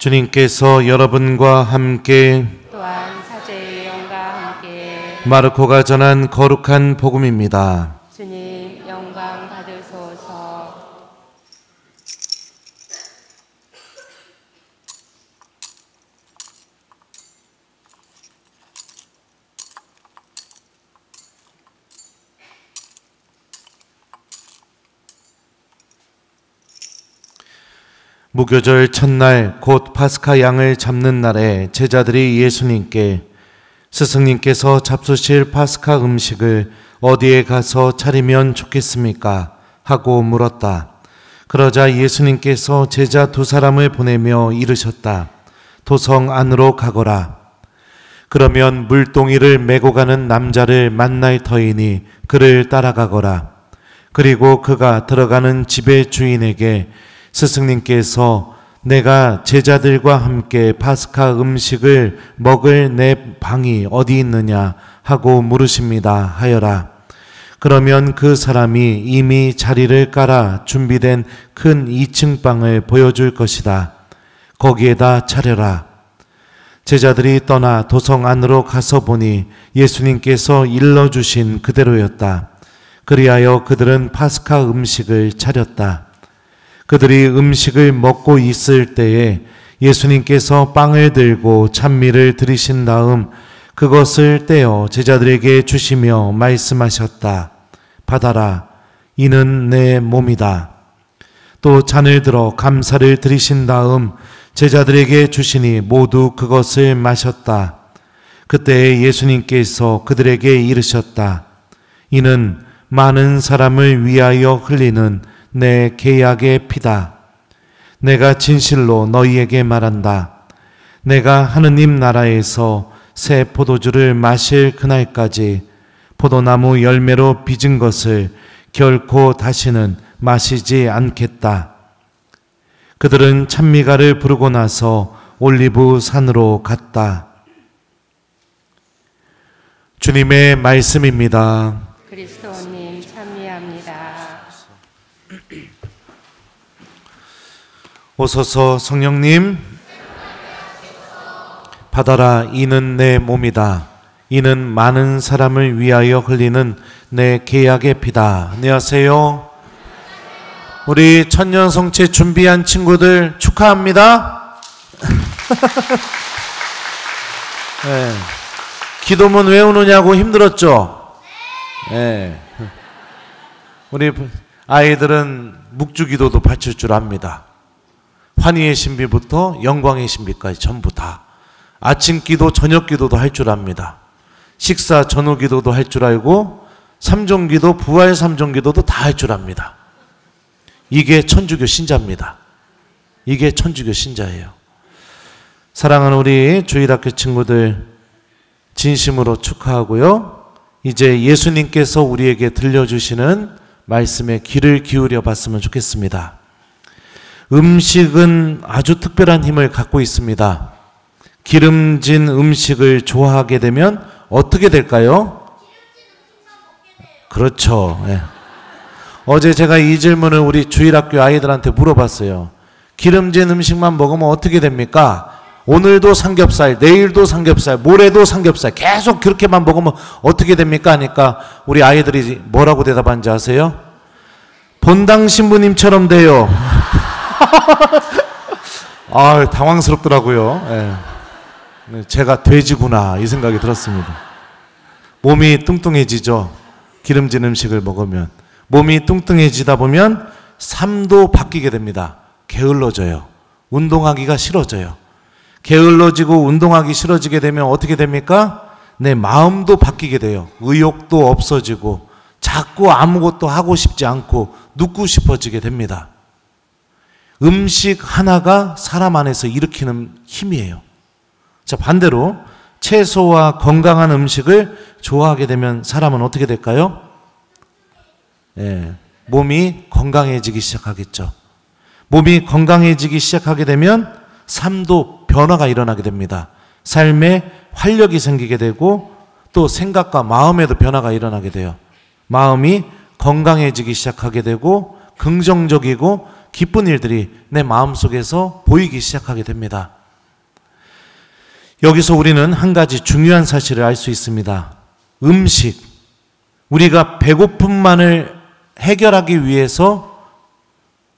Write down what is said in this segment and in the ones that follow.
주님께서 여러분과 함께 또한 사제의 영과 함께 마르코가 전한 거룩한 복음입니다. 주님 영광 받으소서. 무교절 첫날 곧 파스카 양을 잡는 날에 제자들이 예수님께 스승님께서 잡수실 파스카 음식을 어디에 가서 차리면 좋겠습니까? 하고 물었다. 그러자 예수님께서 제자 두 사람을 보내며 이르셨다. 도성 안으로 가거라. 그러면 물동이를 메고 가는 남자를 만날 터이니 그를 따라가거라. 그리고 그가 들어가는 집의 주인에게 스승님께서 내가 제자들과 함께 파스카 음식을 먹을 내 방이 어디 있느냐 하고 물으십니다 하여라. 그러면 그 사람이 이미 자리를 깔아 준비된 큰 2층 방을 보여줄 것이다. 거기에다 차려라. 제자들이 떠나 도성 안으로 가서 보니 예수님께서 일러주신 그대로였다. 그리하여 그들은 파스카 음식을 차렸다. 그들이 음식을 먹고 있을 때에 예수님께서 빵을 들고 찬미를 드리신 다음 그것을 떼어 제자들에게 주시며 말씀하셨다. 받아라. 이는 내 몸이다. 또 잔을 들어 감사를 드리신 다음 제자들에게 주시니 모두 그것을 마셨다. 그때 예수님께서 그들에게 이르셨다. 이는 많은 사람을 위하여 흘리는 내 계약의 피다. 내가 진실로 너희에게 말한다. 내가 하느님 나라에서 새 포도주를 마실 그날까지 포도나무 열매로 빚은 것을 결코 다시는 마시지 않겠다. 그들은 찬미가를 부르고 나서 올리브 산으로 갔다. 주님의 말씀입니다. 그리스도님 찬미합니다. 오소서 성령님, 받아라. 이는 내 몸이다. 이는 많은 사람을 위하여 흘리는 내 계약의 피다. 안녕하세요. 우리 천년 성체 준비한 친구들 축하합니다. 네. 기도문 외우느냐고 힘들었죠? 네. 우리 아이들은 묵주기도도 바칠 줄 압니다. 환희의 신비부터 영광의 신비까지 전부 다. 아침 기도, 저녁 기도도 할 줄 압니다. 식사 전후 기도도 할 줄 알고 삼종 기도, 부활 삼종 기도도 다 할 줄 압니다. 이게 천주교 신자입니다. 이게 천주교 신자예요. 사랑하는 우리 주일학교 친구들 진심으로 축하하고요. 이제 예수님께서 우리에게 들려주시는 말씀에 귀를 기울여 봤으면 좋겠습니다. 음식은 아주 특별한 힘을 갖고 있습니다. 기름진 음식을 좋아하게 되면 어떻게 될까요? 그렇죠. 네. 어제 제가 이 질문을 우리 주일학교 아이들한테 물어봤어요. 기름진 음식만 먹으면 어떻게 됩니까? 오늘도 삼겹살, 내일도 삼겹살, 모레도 삼겹살 계속 그렇게만 먹으면 어떻게 됩니까? 하니까 우리 아이들이 뭐라고 대답한지 아세요? 본당 신부님처럼 돼요. 아, 당황스럽더라고요. 네. 제가 돼지구나 이 생각이 들었습니다. 몸이 뚱뚱해지죠. 기름진 음식을 먹으면 몸이 뚱뚱해지다 보면 삶도 바뀌게 됩니다. 게을러져요. 운동하기가 싫어져요. 게을러지고 운동하기 싫어지게 되면 어떻게 됩니까? 내 마음도 바뀌게 돼요. 의욕도 없어지고 자꾸 아무것도 하고 싶지 않고 눕고 싶어지게 됩니다. 음식 하나가 사람 안에서 일으키는 힘이에요. 자, 반대로 채소와 건강한 음식을 좋아하게 되면 사람은 어떻게 될까요? 몸이 건강해지기 시작하겠죠. 몸이 건강해지기 시작하게 되면 삶도 변화가 일어나게 됩니다. 삶에 활력이 생기게 되고 또 생각과 마음에도 변화가 일어나게 돼요. 마음이 건강해지기 시작하게 되고 긍정적이고 기쁜 일들이 내 마음속에서 보이기 시작하게 됩니다. 여기서 우리는 한 가지 중요한 사실을 알 수 있습니다. 음식, 우리가 배고픔만을 해결하기 위해서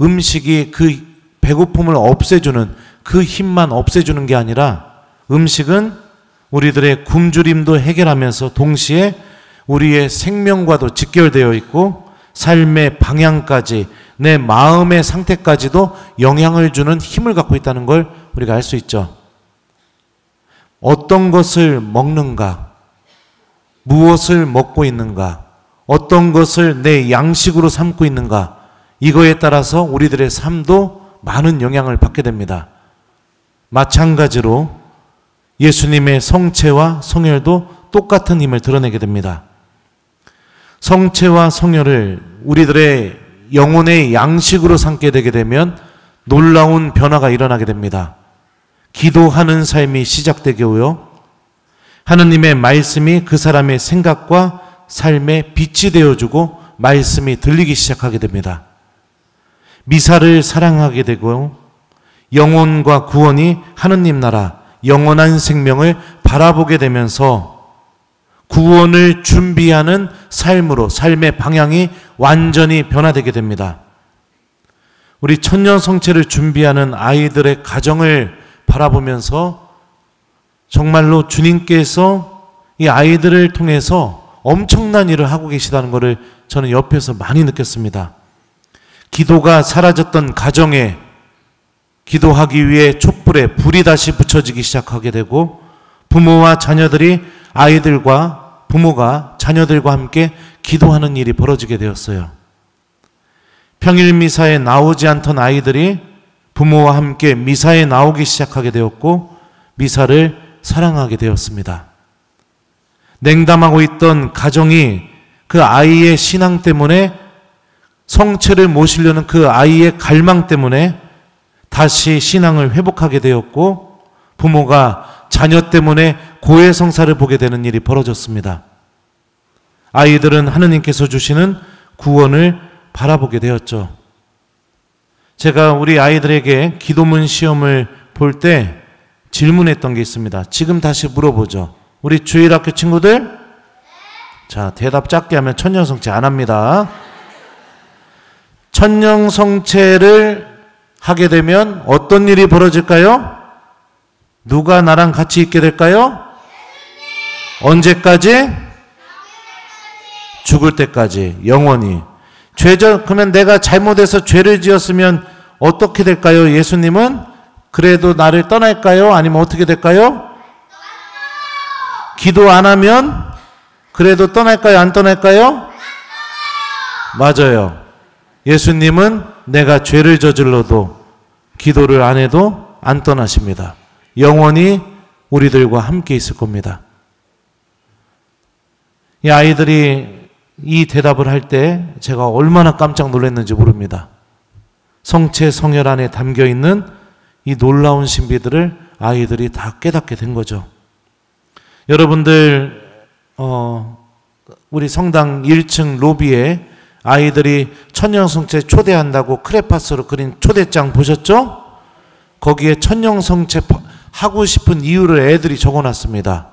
음식이 그 배고픔을 없애주는 그 힘만 없애주는 게 아니라 음식은 우리들의 굶주림도 해결하면서 동시에 우리의 생명과도 직결되어 있고 삶의 방향까지 내 마음의 상태까지도 영향을 주는 힘을 갖고 있다는 걸 우리가 알 수 있죠. 어떤 것을 먹는가, 무엇을 먹고 있는가, 어떤 것을 내 양식으로 삼고 있는가, 이거에 따라서 우리들의 삶도 많은 영향을 받게 됩니다. 마찬가지로 예수님의 성체와 성혈도 똑같은 힘을 드러내게 됩니다. 성체와 성혈을 우리들의 영혼의 양식으로 삼게 되게 되면 놀라운 변화가 일어나게 됩니다. 기도하는 삶이 시작되고요. 하느님의 말씀이 그 사람의 생각과 삶에 빛이 되어주고 말씀이 들리기 시작하게 됩니다. 미사를 사랑하게 되고 영혼과 구원이 하느님 나라 영원한 생명을 바라보게 되면서 구원을 준비하는 삶으로 삶의 방향이 완전히 변화되게 됩니다. 우리 천년성체를 준비하는 아이들의 가정을 바라보면서 정말로 주님께서 이 아이들을 통해서 엄청난 일을 하고 계시다는 것을 저는 옆에서 많이 느꼈습니다. 기도가 사라졌던 가정에 기도하기 위해 촛불에 불이 다시 붙여지기 시작하게 되고 부모와 자녀들이 아이들과 부모가 자녀들과 함께 기도하는 일이 벌어지게 되었어요. 평일 미사에 나오지 않던 아이들이 부모와 함께 미사에 나오기 시작하게 되었고 미사를 사랑하게 되었습니다. 냉담하고 있던 가정이 그 아이의 신앙 때문에 성체를 모시려는 그 아이의 갈망 때문에 다시 신앙을 회복하게 되었고 부모가 자녀 때문에 고해성사를 보게 되는 일이 벌어졌습니다. 아이들은 하느님께서 주시는 구원을 바라보게 되었죠. 제가 우리 아이들에게 기도문 시험을 볼 때 질문했던 게 있습니다. 지금 다시 물어보죠. 우리 주일학교 친구들? 자, 대답 짧게 하면 천년성체 안 합니다. 천년성체를 하게 되면 어떤 일이 벌어질까요? 누가 나랑 같이 있게 될까요? 언제까지? 죽을 때까지, 영원히. 그러면 내가 잘못해서 죄를 지었으면 어떻게 될까요? 예수님은 그래도 나를 떠날까요? 아니면 어떻게 될까요? 기도 안 하면 그래도 떠날까요? 안 떠날까요? 맞아요. 예수님은 내가 죄를 저질러도 기도를 안 해도 안 떠나십니다. 영원히 우리들과 함께 있을 겁니다. 이 아이들이 이 대답을 할 때 제가 얼마나 깜짝 놀랐는지 모릅니다. 성체 성혈 안에 담겨 있는 이 놀라운 신비들을 아이들이 다 깨닫게 된 거죠. 여러분들 우리 성당 1층 로비에 아이들이 천년성체 초대한다고 크레파스로 그린 초대장 보셨죠? 거기에 천년성체 하고 싶은 이유를 애들이 적어놨습니다.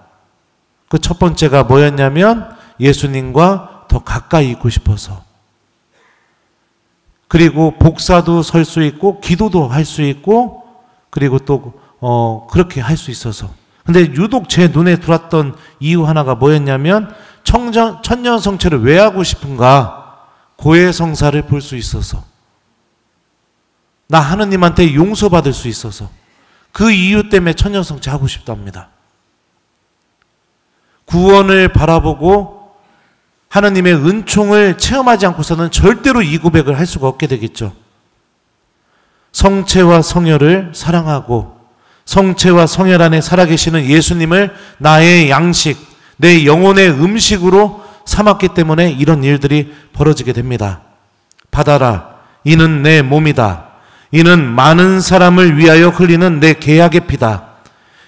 그 첫 번째가 뭐였냐면 예수님과 더 가까이 있고 싶어서, 그리고 복사도 설 수 있고 기도도 할 수 있고 그리고 또 그렇게 할 수 있어서. 근데 유독 제 눈에 들어왔던 이유 하나가 뭐였냐면 천년성체를 왜 하고 싶은가? 고해성사를 볼 수 있어서, 나 하느님한테 용서받을 수 있어서, 그 이유 때문에 천년성체 하고 싶답니다. 구원을 바라보고 하느님의 은총을 체험하지 않고서는 절대로 이 고백을 할 수가 없게 되겠죠. 성체와 성혈을 사랑하고 성체와 성혈 안에 살아계시는 예수님을 나의 양식, 내 영혼의 음식으로 삼았기 때문에 이런 일들이 벌어지게 됩니다. 받아라, 이는 내 몸이다. 이는 많은 사람을 위하여 흘리는 내 계약의 피다.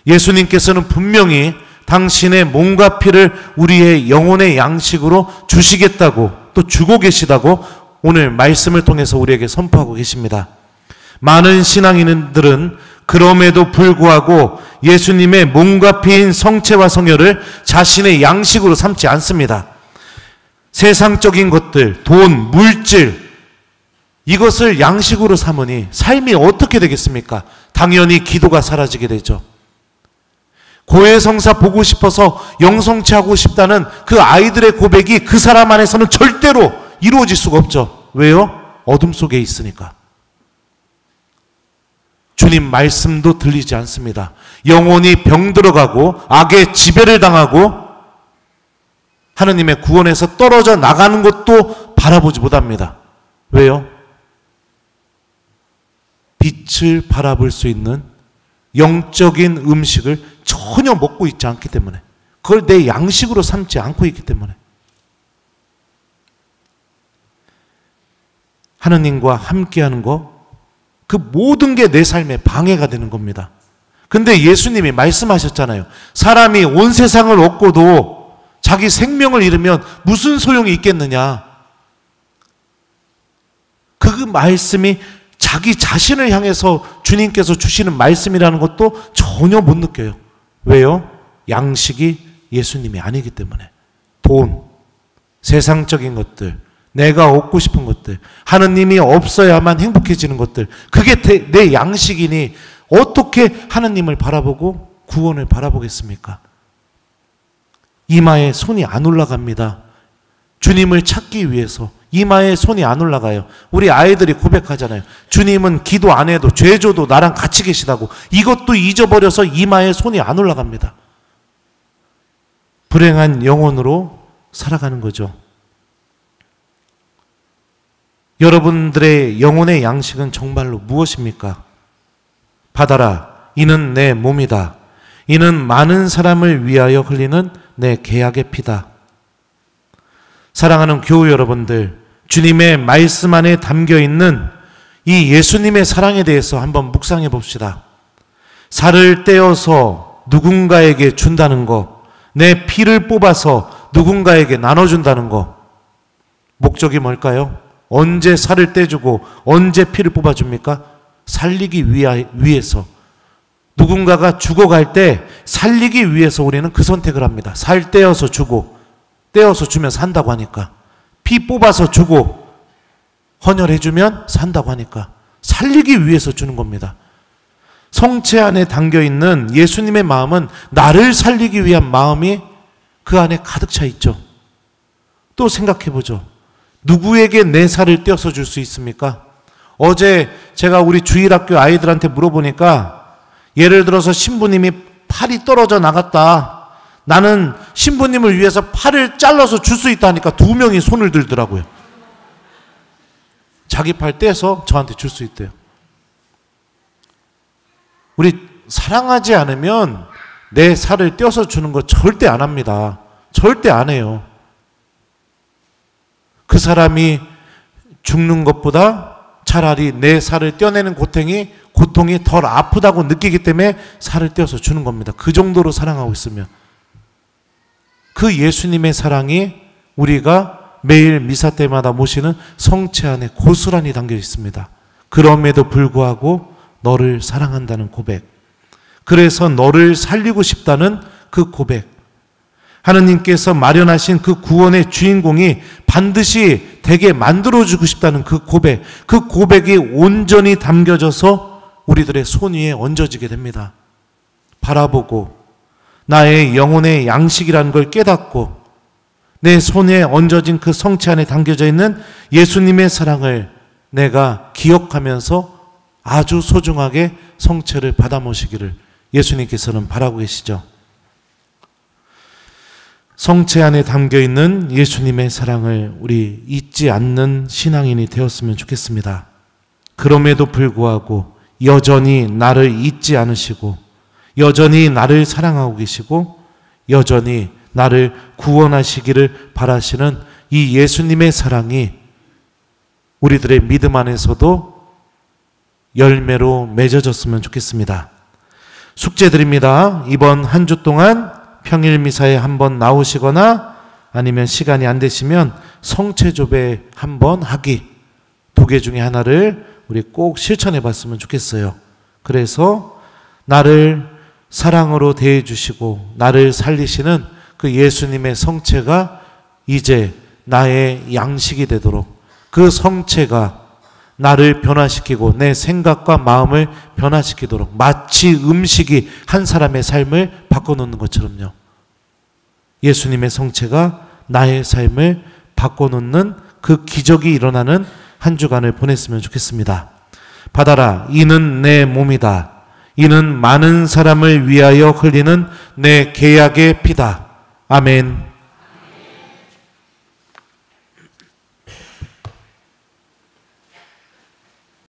예수님께서는 분명히 당신의 몸과 피를 우리의 영혼의 양식으로 주시겠다고, 또 주고 계시다고 오늘 말씀을 통해서 우리에게 선포하고 계십니다. 많은 신앙인들은 그럼에도 불구하고 예수님의 몸과 피인 성체와 성혈을 자신의 양식으로 삼지 않습니다. 세상적인 것들, 돈, 물질, 이것을 양식으로 삼으니 삶이 어떻게 되겠습니까? 당연히 기도가 사라지게 되죠. 고해성사 보고 싶어서 영성치 하고 싶다는 그 아이들의 고백이 그 사람 안에서는 절대로 이루어질 수가 없죠. 왜요? 어둠 속에 있으니까. 주님 말씀도 들리지 않습니다. 영혼이 병들어가고 악의 지배를 당하고 하느님의 구원에서 떨어져 나가는 것도 바라보지 못합니다. 왜요? 빛을 바라볼 수 있는 영적인 음식을 전혀 먹고 있지 않기 때문에, 그걸 내 양식으로 삼지 않고 있기 때문에 하느님과 함께하는 거, 그 모든 게 내 삶에 방해가 되는 겁니다. 근데 예수님이 말씀하셨잖아요. 사람이 온 세상을 얻고도 자기 생명을 잃으면 무슨 소용이 있겠느냐. 그 말씀이 자기 자신을 향해서 주님께서 주시는 말씀이라는 것도 전혀 못 느껴요. 왜요? 양식이 예수님이 아니기 때문에. 돈, 세상적인 것들, 내가 얻고 싶은 것들, 하느님이 없어야만 행복해지는 것들, 그게 내 양식이니 어떻게 하느님을 바라보고 구원을 바라보겠습니까? 이마에 손이 안 올라갑니다. 주님을 찾기 위해서 이마에 손이 안 올라가요. 우리 아이들이 고백하잖아요. 주님은 기도 안 해도 죄줘도 나랑 같이 계시다고. 이것도 잊어버려서 이마에 손이 안 올라갑니다. 불행한 영혼으로 살아가는 거죠. 여러분들의 영혼의 양식은 정말로 무엇입니까? 받아라. 이는 내 몸이다. 이는 많은 사람을 위하여 흘리는 내 계약의 피다. 사랑하는 교우 여러분들, 주님의 말씀 안에 담겨있는 이 예수님의 사랑에 대해서 한번 묵상해 봅시다. 살을 떼어서 누군가에게 준다는 거, 내 피를 뽑아서 누군가에게 나눠준다는 거, 목적이 뭘까요? 언제 살을 떼주고 언제 피를 뽑아줍니까? 살리기 위해서. 누군가가 죽어갈 때 살리기 위해서 우리는 그 선택을 합니다. 살 떼어서 주고, 떼어서 주면 산다고 하니까. 피 뽑아서 주고 헌혈해주면 산다고 하니까. 살리기 위해서 주는 겁니다. 성체 안에 담겨있는 예수님의 마음은 나를 살리기 위한 마음이 그 안에 가득 차 있죠. 또 생각해보죠. 누구에게 내 살을 떼어서 줄 수 있습니까? 어제 제가 우리 주일학교 아이들한테 물어보니까, 예를 들어서 신부님이 팔이 떨어져 나갔다. 나는 신부님을 위해서 팔을 잘라서 줄 수 있다니까 2명이 손을 들더라고요. 자기 팔 떼서 저한테 줄 수 있대요. 우리 사랑하지 않으면 내 살을 떼어서 주는 거 절대 안 합니다. 절대 안 해요. 그 사람이 죽는 것보다 차라리 내 살을 떼어내는 고통이 덜 아프다고 느끼기 때문에 살을 떼어서 주는 겁니다. 그 정도로 사랑하고 있으면. 그 예수님의 사랑이 우리가 매일 미사 때마다 모시는 성체 안에 고스란히 담겨 있습니다. 그럼에도 불구하고 너를 사랑한다는 고백, 그래서 너를 살리고 싶다는 그 고백, 하느님께서 마련하신 그 구원의 주인공이 반드시 되게 만들어주고 싶다는 그 고백, 그 고백이 온전히 담겨져서 우리들의 손 위에 얹어지게 됩니다. 바라보고 나의 영혼의 양식이라는 걸 깨닫고 내 손에 얹어진 그 성체 안에 담겨져 있는 예수님의 사랑을 내가 기억하면서 아주 소중하게 성체를 받아 모시기를 예수님께서는 바라고 계시죠. 성체 안에 담겨있는 예수님의 사랑을 우리 잊지 않는 신앙인이 되었으면 좋겠습니다. 그럼에도 불구하고 여전히 나를 잊지 않으시고 여전히 나를 사랑하고 계시고 여전히 나를 구원하시기를 바라시는 이 예수님의 사랑이 우리들의 믿음 안에서도 열매로 맺어졌으면 좋겠습니다. 숙제드립니다. 이번 한 주 동안 평일 미사에 한번 나오시거나 아니면 시간이 안 되시면 성체조배 한번 하기, 2개 중에 하나를 우리 꼭 실천해 봤으면 좋겠어요. 그래서 나를 사랑으로 대해주시고 나를 살리시는 그 예수님의 성체가 이제 나의 양식이 되도록, 그 성체가 나를 변화시키고 내 생각과 마음을 변화시키도록, 마치 음식이 한 사람의 삶을 바꿔놓는 것처럼요. 예수님의 성체가 나의 삶을 바꿔놓는 그 기적이 일어나는 한 주간을 보냈으면 좋겠습니다. 받아라, 이는 내 몸이다. 이는 많은 사람을 위하여 흘리는 내 계약의 피다. 아멘.